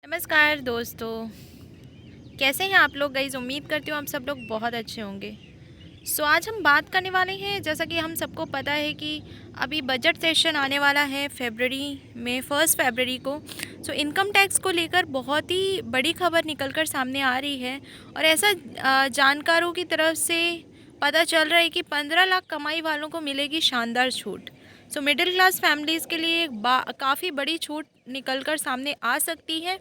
नमस्कार दोस्तों, कैसे हैं आप लोग गाइज़। उम्मीद करती हूँ आप सब लोग बहुत अच्छे होंगे। आज हम बात करने वाले हैं, जैसा कि हम सबको पता है कि अभी बजट सेशन आने वाला है फरवरी में, 1 फरवरी को। इनकम टैक्स को लेकर बहुत ही बड़ी खबर निकल कर सामने आ रही है और ऐसा जानकारों की तरफ से पता चल रहा है कि 15 लाख कमाई वालों को मिलेगी शानदार छूट। मिडिल क्लास फैमिलीज़ के लिए काफ़ी बड़ी छूट निकल कर सामने आ सकती है।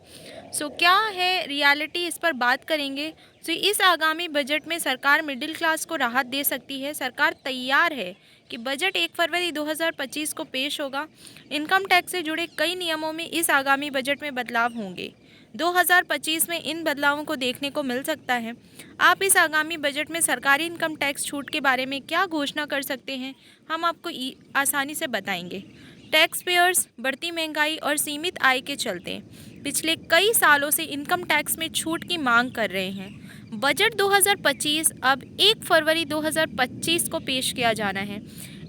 क्या है रियलिटी, इस पर बात करेंगे। इस आगामी बजट में सरकार मिडिल क्लास को राहत दे सकती है। सरकार तैयार है कि बजट 1 फरवरी 2025 को पेश होगा। इनकम टैक्स से जुड़े कई नियमों में इस आगामी बजट में बदलाव होंगे। 2025 में इन बदलावों को देखने को मिल सकता है। आप इस आगामी बजट में सरकारी इनकम टैक्स छूट के बारे में क्या घोषणा कर सकते हैं, हम आपको आसानी से बताएंगे। टैक्स पेयर्स बढ़ती महंगाई और सीमित आय के चलते पिछले कई सालों से इनकम टैक्स में छूट की मांग कर रहे हैं। बजट 2025 अब 1 फरवरी 2025 को पेश किया जाना है।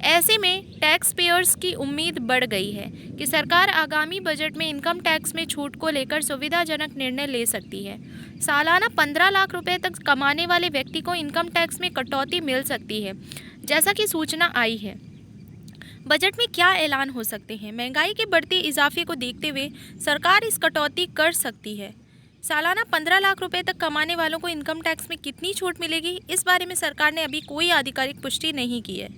ऐसे में टैक्स पेयर्स की उम्मीद बढ़ गई है कि सरकार आगामी बजट में इनकम टैक्स में छूट को लेकर सुविधाजनक निर्णय ले सकती है। सालाना 15 लाख रुपए तक कमाने वाले व्यक्ति को इनकम टैक्स में कटौती मिल सकती है, जैसा कि सूचना आई है। बजट में क्या ऐलान हो सकते हैं। महंगाई के बढ़ते इजाफे को देखते हुए सरकार इस कटौती कर सकती है। सालाना 15 लाख रुपए तक कमाने वालों को इनकम टैक्स में कितनी छूट मिलेगी, इस बारे में सरकार ने अभी कोई आधिकारिक पुष्टि नहीं की है।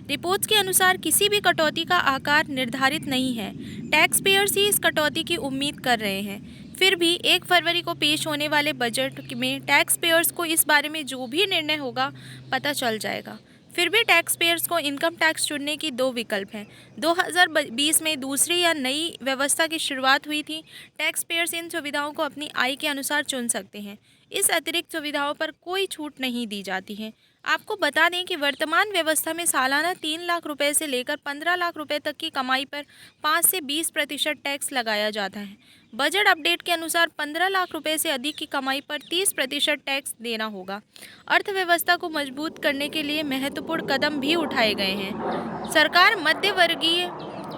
रिपोर्ट्स के अनुसार किसी भी कटौती का आकार निर्धारित नहीं है। टैक्स पेयर्स ही इस कटौती की उम्मीद कर रहे हैं। फिर भी 1 फरवरी को पेश होने वाले बजट में टैक्स पेयर्स को इस बारे में जो भी निर्णय होगा पता चल जाएगा। फिर भी टैक्स पेयर्स को इनकम टैक्स चुनने की दो विकल्प हैं। 2020 में दूसरी या नई व्यवस्था की शुरुआत हुई थी। टैक्स पेयर्स इन सुविधाओं को अपनी आय के अनुसार चुन सकते हैं। इस अतिरिक्त सुविधाओं पर कोई छूट नहीं दी जाती है। आपको बता दें कि वर्तमान व्यवस्था में सालाना 3 लाख रुपए से लेकर 15 लाख रुपए तक की कमाई पर 5 से 20% टैक्स लगाया जाता है। बजट अपडेट के अनुसार 15 लाख रुपए से अधिक की कमाई पर 30% टैक्स देना होगा। अर्थव्यवस्था को मजबूत करने के लिए महत्वपूर्ण कदम भी उठाए गए हैं। सरकार मध्य वर्गीय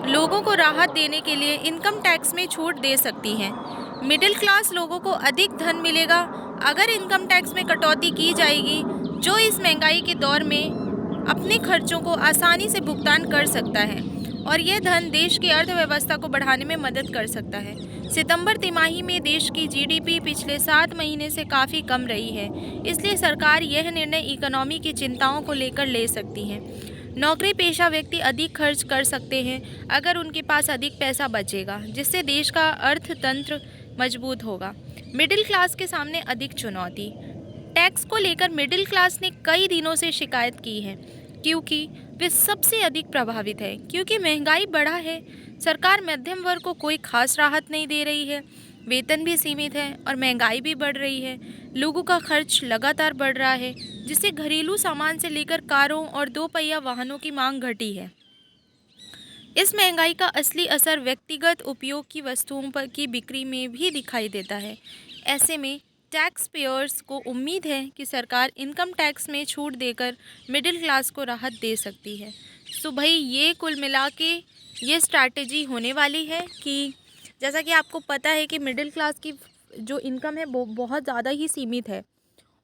लोगों को राहत देने के लिए इनकम टैक्स में छूट दे सकती है। मिडिल क्लास लोगों को अधिक धन मिलेगा अगर इनकम टैक्स में कटौती की जाएगी, जो इस महंगाई के दौर में अपने खर्चों को आसानी से भुगतान कर सकता है और यह धन देश की अर्थव्यवस्था को बढ़ाने में मदद कर सकता है। सितंबर तिमाही में देश की जीडीपी पिछले 7 महीने से काफ़ी कम रही है, इसलिए सरकार यह निर्णय इकोनॉमी की चिंताओं को लेकर ले सकती है। नौकरी पेशा व्यक्ति अधिक खर्च कर सकते हैं अगर उनके पास अधिक पैसा बचेगा, जिससे देश का अर्थतंत्र मजबूत होगा। मिडिल क्लास के सामने अधिक चुनौती। टैक्स को लेकर मिडिल क्लास ने कई दिनों से शिकायत की है, क्योंकि वे सबसे अधिक प्रभावित है। क्योंकि महंगाई बढ़ा है, सरकार मध्यम वर्ग को कोई खास राहत नहीं दे रही है। वेतन भी सीमित है और महंगाई भी बढ़ रही है। लोगों का खर्च लगातार बढ़ रहा है, जिससे घरेलू सामान से लेकर कारों और 2 पहिया वाहनों की मांग घटी है। इस महंगाई का असली असर व्यक्तिगत उपयोग की वस्तुओं पर की बिक्री में भी दिखाई देता है। ऐसे में टैक्स पेयर्स को उम्मीद है कि सरकार इनकम टैक्स में छूट देकर मिडिल क्लास को राहत दे सकती है। भाई ये कुल मिला के ये स्ट्रैटेजी होने वाली है कि जैसा कि आपको पता है कि मिडिल क्लास की जो इनकम है वो बहुत ज़्यादा ही सीमित है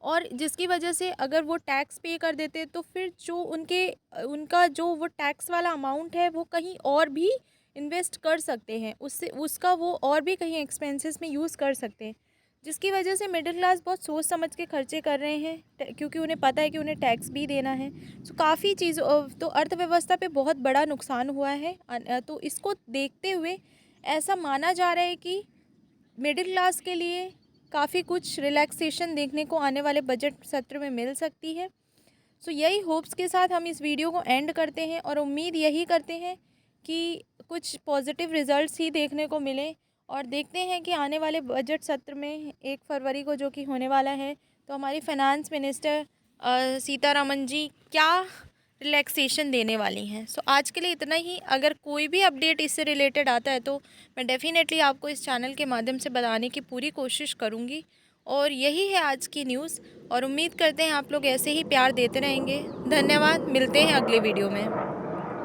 और जिसकी वजह से अगर वो टैक्स पे कर देते तो फिर जो उनका जो वो टैक्स वाला अमाउंट है वो कहीं और भी इन्वेस्ट कर सकते हैं, उससे उसका वो और भी कहीं एक्सपेंसेस में यूज़ कर सकते हैं, जिसकी वजह से मिडिल क्लास बहुत सोच समझ के खर्चे कर रहे हैं, क्योंकि उन्हें पता है कि उन्हें टैक्स भी देना है। काफ़ी चीज़ों तो अर्थव्यवस्था पे बहुत बड़ा नुकसान हुआ है। तो इसको देखते हुए ऐसा माना जा रहा है कि मिडिल क्लास के लिए काफ़ी कुछ रिलैक्सेशन देखने को आने वाले बजट सत्र में मिल सकती है। यही होप्स के साथ हम इस वीडियो को एंड करते हैं और उम्मीद यही करते हैं कि कुछ पॉजिटिव रिजल्ट्स ही देखने को मिले और देखते हैं कि आने वाले बजट सत्र में 1 फरवरी को जो कि होने वाला है, तो हमारी फाइनेंस मिनिस्टर सीतारमन जी क्या रिलैक्सेशन देने वाली हैं। आज के लिए इतना ही। अगर कोई भी अपडेट इससे रिलेटेड आता है तो मैं डेफ़िनेटली आपको इस चैनल के माध्यम से बताने की पूरी कोशिश करूँगी। और यही है आज की न्यूज़ और उम्मीद करते हैं आप लोग ऐसे ही प्यार देते रहेंगे। धन्यवाद, मिलते हैं अगले वीडियो में।